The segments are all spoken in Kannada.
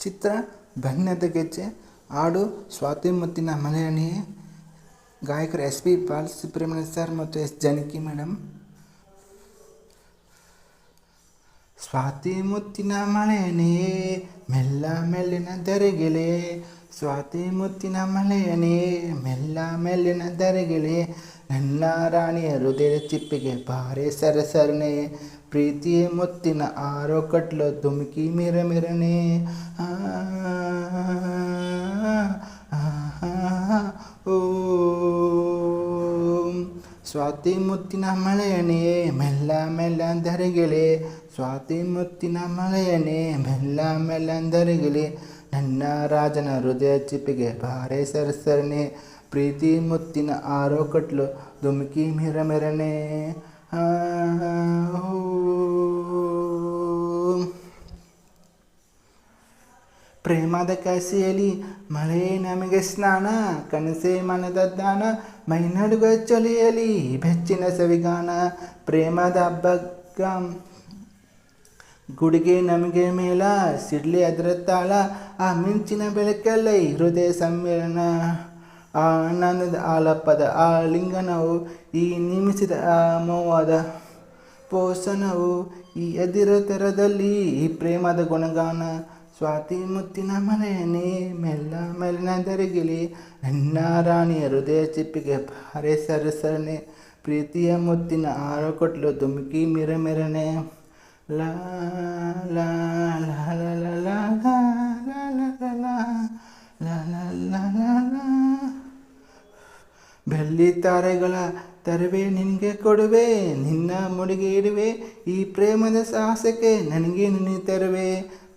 ಚಿತ್ರ ಬಣ್ಣದ ಗೆಜ್ಜೆ. ಹಾಡು ಸ್ವಾತಿ ಮುತ್ತಿನ ಮಳೆಹನಿ. ಗಾಯಕರು SP ಬಾಲಸುಬ್ರಹ್ಮಣ್ಯ ಸರ್ ಮತ್ತು S ಜಾನಕಿ ಮೇಡಮ್. ಸ್ವಾತಿ ಮುತ್ತಿನ ಮಳೆಯನೆಯೇ ಮೆಲ್ಲ ಮೆಲ್ಲಿನ ಧರೆಗೆಲೆ, ಸ್ವಾತಿ ಮುತ್ತಿನ ಮಳೆಯನೆಯೇ ಮೆಲ್ಲ ಮೆಲ್ಲಿನ ಧರೆಗೆಲೆ, ನನ್ನ ರಾಣಿಯ ಹೃದಯ ಚಿಪ್ಪಿಗೆ ಬಾರೆ ಸರಸರನೆ, ಪ್ರೀತಿಯ ಮುತ್ತಿನ ಆರೋ ಕಟ್ಲು ಧುಮುಕಿ ಮಿರಮಿರನೆ. ಓ ಸ್ವಾತಿ ಮುತ್ತಿನ ಮಳೆಯನೆಯೇ ಮೆಲ್ಲ ಮೆಲ್ಲ ಧರೆಗೆಲೆ, ಸ್ವಾತಿ ಮುತ್ತಿನ ಮಳೆಯನೆ ಮೆಲ್ಲ ಮೆಲ್ಲ ಧರೆಗೆಲೆ, ನನ್ನ ರಾಜನ ಹೃದಯ ಚಿಪ್ಪಿಗೆ ಬಾರೆ ಸರಸರನೆ, ಪ್ರೀತಿ ಮುತ್ತಿನ ಆರೋ ಕಟ್ಲು ಧುಮುಕಿ ಮಿರಮಿರನೆ. ಪ್ರೇಮದ ಕಾಸಿಯಲ್ಲಿ ಮಳೆ ನಮಗೆ ಸ್ನಾನ, ಕನಸೆ ಮನದ ದಾನ, ಮೈ ನಡುಗ ಚಳಿಯಲಿ ಬೆಚ್ಚಿನ ಸವಿಗಾನ, ಪ್ರೇಮದ ಹಬ್ಬಗ ಗುಡಿಗೆ ನಮಗೆ ಮೇಲ, ಸಿಡ್ಲಿ ಅದರ ತಾಳ, ಆ ಮಿಂಚಿನ ಬೆಳಕಲ್ಲೈ ಹೃದಯ ಸಮ್ಮೇಳನ, ಆ ಆನಂದದ ಆಲಪದ ಆ ಲಿಂಗನವು, ಈ ನಿಮಿಷದ ಆ ಮೋಹದ ಪೋಷಣವು, ಈ ಅದಿರ ತೆರದಲ್ಲಿ ಈ ಪ್ರೇಮದ ಗುಣಗಾನ. ಸ್ವಾತಿ ಮುತ್ತಿನ ಮಳೆಯನೆ ಮೆಲ್ಲ ಮೆಲ್ಲಿನ ಧರೆಗೆಲೆ, ನನ್ನ ರಾಣಿಯ ಹೃದಯ ಚಿಪ್ಪಿಗೆ ಬಾರೆ ಸರಸರನೆ, ಪ್ರೀತಿಯ ಮುತ್ತಿನ ಆರೋ ಕಟ್ಲು ಧುಮುಕಿ ಮಿರಮಿರನೆ. ಲಾ ಲಾ ಲಾ ಲಾ ಲಾ ಲಾ ಲಾ ಲಾ ಲಾ ಲಾ ಲಾ. ಬೆಳ್ಳಿ ತಾರೆಗಳ ತರುವೆ ನಿನಗೆ ಕೊಡುವೆ, ನಿನ್ನ ಮುಡಿಗೆ ಇಡುವೆ, ಈ ಪ್ರೇಮದ ಸಾಹಸಕ್ಕೆ ನನಗೆ ನಿನ್ನ ತರುವೆ,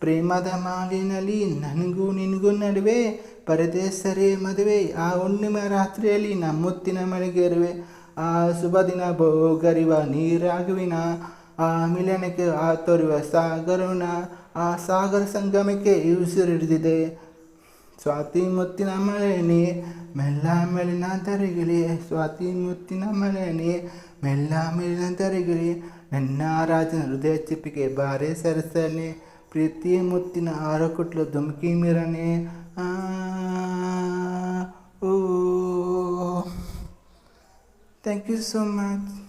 ಪ್ರೇಮದ ಮಾಲಿನಲ್ಲಿ ನನಗೂ ನಿನಗೂ ನಡುವೆ, ಪರದೇಶರೇ ಮದುವೆ, ಆ ಹುಣ್ಣಿಮೆ ರಾತ್ರಿಯಲ್ಲಿ ನಮ್ಮ ಮುತ್ತಿನ ಮಳೆಗೆರುವೆ, ಆ ಶುಭ ದಿನ ಬೋಗರಿವ ನೀರಾಗುವಿನ, ಆ ಮಿಲನಕ್ಕೆ ಆ ತೋರುವ ಸಾಗರವಿನ, ಆ ಸಾಗರ ಸಂಗಮಕ್ಕೆ ಉಸಿರಿಡಿದಿದೆ. ಸ್ವಾತಿ ಮುತ್ತಿನ ಮಳೆಯನೆ ಮೆಲ್ಲ ಮೆಲ್ಲಿನ ಧರೆಗೆಲೆ, ಸ್ವಾತಿ ಮುತ್ತಿನ ಮಳೆಯನೆ ಮೆಲ್ಲ ಮೆಲ್ಲಿನ ಧರೆಗೆಲೆ, ನನ್ನ ರಾಜನ ಹೃದಯ ಚಿಪ್ಪಿಗೆ ಬಾರೆ ಸರಸರನೆ, ಪ್ರೀತಿಯ ಮುತ್ತಿನ ಆರೋ ಕಟ್ಲು ಧುಮುಕಿ ಮಿರನೆ. ಓ ಥ್ಯಾಂಕ್ ಯು ಸೋ ಮಚ್.